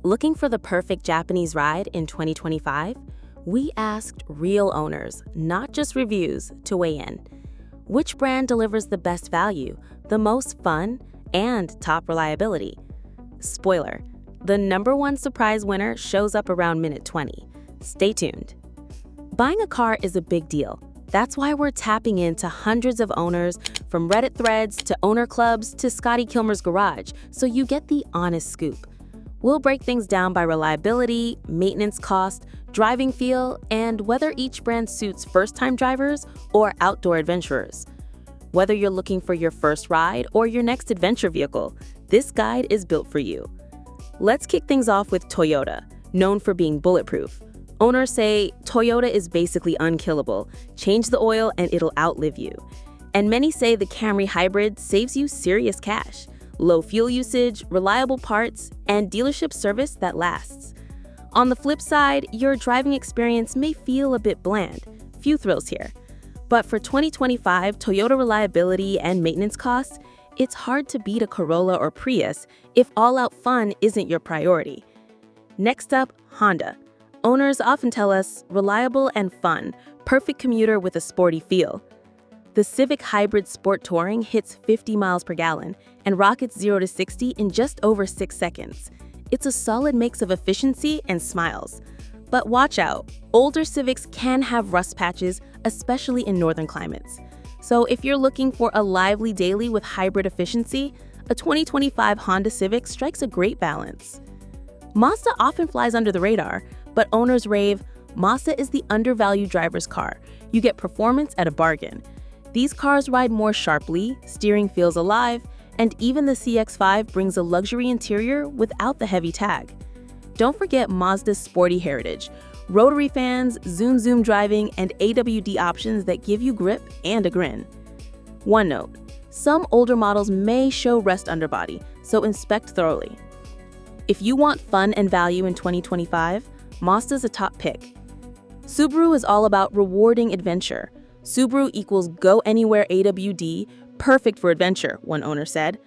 Looking for the perfect Japanese ride in 2025? We asked real owners, not just reviews, to weigh in. Which brand delivers the best value, the most fun, and top reliability? Spoiler, the #1 surprise winner shows up around minute 20. Stay tuned. Buying a car is a big deal. That's why we're tapping into hundreds of owners, from Reddit threads to owner clubs to Scotty Kilmer's garage, so you get the honest scoop. We'll break things down by reliability, maintenance cost, driving feel, and whether each brand suits first-time drivers or outdoor adventurers. Whether you're looking for your first ride or your next adventure vehicle, this guide is built for you. Let's kick things off with Toyota, known for being bulletproof. Owners say Toyota is basically unkillable. Change the oil and it'll outlive you. And many say the Camry Hybrid saves you serious cash. Low fuel usage, reliable parts, and dealership service that lasts. On the flip side, your driving experience may feel a bit bland. Few thrills here. But for 2025 Toyota reliability and maintenance costs, it's hard to beat a Corolla or Prius if all-out fun isn't your priority. Next up, Honda. Owners often tell us reliable and fun, perfect commuter with a sporty feel. The Civic Hybrid Sport Touring hits 50 miles per gallon and rockets 0 to 60 in just over 6 seconds. It's a solid mix of efficiency and smiles. But watch out, older Civics can have rust patches, especially in northern climates. So if you're looking for a lively daily with hybrid efficiency, a 2025 Honda Civic strikes a great balance. Mazda often flies under the radar, but owners rave, Mazda is the undervalued driver's car. You get performance at a bargain. These cars ride more sharply, steering feels alive, and even the CX-5 brings a luxury interior without the heavy tag. Don't forget Mazda's sporty heritage, rotary fans, zoom driving, and AWD options that give you grip and a grin. One note, some older models may show rust underbody, so inspect thoroughly. If you want fun and value in 2025, Mazda's a top pick. Subaru is all about rewarding adventure. Subaru equals go anywhere AWD, perfect for adventure, one owner said.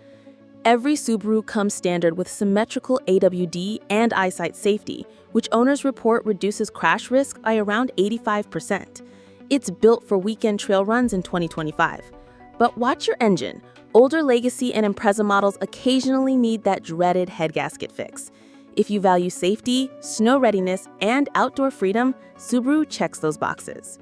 Every Subaru comes standard with symmetrical AWD and eyesight safety, which owners report reduces crash risk by around 85%. It's built for weekend trail runs in 2025. But watch your engine. Older Legacy and Impreza models occasionally need that dreaded head gasket fix. If you value safety, snow readiness, and outdoor freedom, Subaru checks those boxes.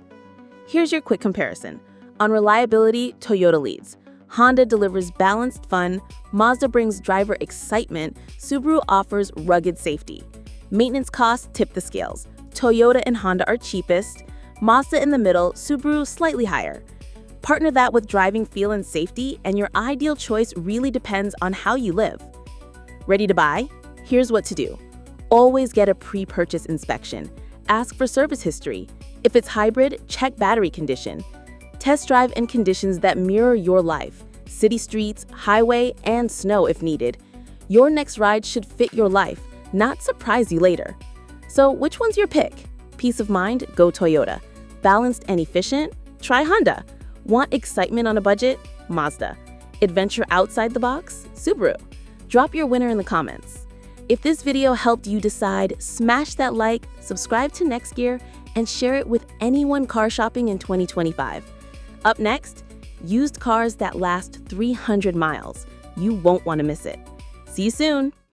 Here's your quick comparison. On reliability, Toyota leads. Honda delivers balanced fun, Mazda brings driver excitement, Subaru offers rugged safety. Maintenance costs tip the scales. Toyota and Honda are cheapest, Mazda in the middle, Subaru slightly higher. Partner that with driving feel and safety, and your ideal choice really depends on how you live. Ready to buy? Here's what to do. Always get a pre-purchase inspection. Ask for service history. If it's hybrid, check battery condition. Test drive in conditions that mirror your life. City streets, highway, and snow if needed. Your next ride should fit your life, not surprise you later. So which one's your pick? Peace of mind? Go Toyota. Balanced and efficient? Try Honda. Want excitement on a budget? Mazda. Adventure outside the box? Subaru. Drop your winner in the comments. If this video helped you decide, smash that like, subscribe to NextGear, and share it with anyone car shopping in 2025. Up next, used cars that last 300 miles. You won't want to miss it. See you soon.